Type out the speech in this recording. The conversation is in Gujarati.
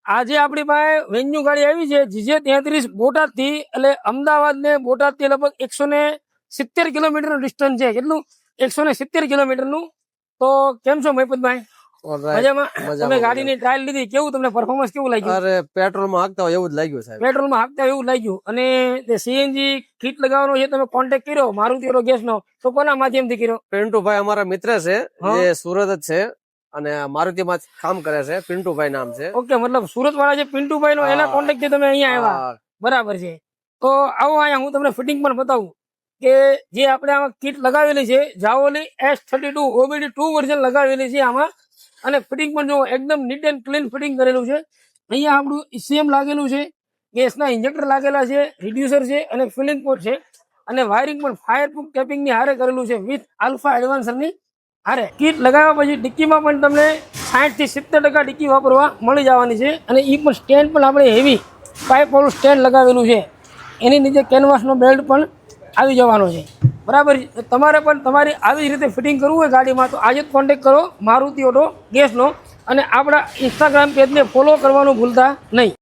આજે આપણી પાસે વેન્યુ ગાડી આવી છે GJ33 બોટાદથી, એટલે અમદાવાદ ને બોટાદથી લગભગ 170 કિલોમીટરનું ડિસ્ટન્સ છે. કેટલું? 170 કિલોમીટરનું. તો કેમ છો મહિપતભાઈ? મજામાં? તમે ગાડીની ટ્રાયલ લીધી, કેવું તમને પરફોર્મન્સ કેવું લાગ્યું? અરે પેટ્રોલમાં હાંકતા હોય એવું જ લાગ્યું સાહેબ. પેટ્રોલમાં હાંકતા એવું લાગ્યું. અને તે સીએનજી કીટ લગાવવાનો છે, તમે કોન્ટેક્ટ કર્યો મારુતિ ગેસનો, તો કોના માધ્યમથી કર્યો? પિન્ટુભાઈ અમારા મિત્ર છે, જે સુરત જ છે અને મારુતિમાં કામ કરે છે. પિન્ટુભાઈ નામ છે. ઓકે, મતલબ સુરત વાળા જે પિન્ટુભાઈ નો એના કોન્ટેક્ટ થી તમે અહીંયા આવ્યા, બરાબર છે. તો આવો અહીંયા હું તમને ફિટિંગ પણ બતાવું કે જે આપણે આમાં કીટ લગાવેલી છે, જાઓલી S32 OBD2 વર્ઝન લગાવેલી છે આમાં. અને ફિટિંગ પણ જો એકદમ નીટ એન્ડ ક્લીન ફિટિંગ કરેલું છે. અહીંયા આપણું ECM લાગેલું છે, ગેસના ઇન્જેક્ટર લાગેલા છે, રિડ્યુસર છે અને ફિલિંગ પોર્ટ છે. અને વાયરિંગ પણ ફાયરપ્રૂફ ટેપિંગ ની હારે કરેલું છે વિથ આલ્ફા એડવાન્સર ની હારે. કીટ લગાવ્યા પછી ડિક્કીમાં પણ તમને 60 થી 70% ડિક્કી વાપરવા મળી જવાની છે. અને એ પણ સ્ટેન્ડ પણ આપણે હેવી પાઇપ વાળું સ્ટેન્ડ લગાવેલું છે. એની નીચે કેનવાસનો બેલ્ટ પણ આવી જવાનો છે, બરાબર. તમારે પણ તમારી આવી જ રીતે ફિટિંગ કરવું હોય ગાડીમાં, તો આજે જ કોન્ટેક્ટ કરો મારુતિ ઓટો ગેસનો. અને આપણા ઇન્સ્ટાગ્રામ પેજને ફોલો કરવાનું ભૂલતા નહીં.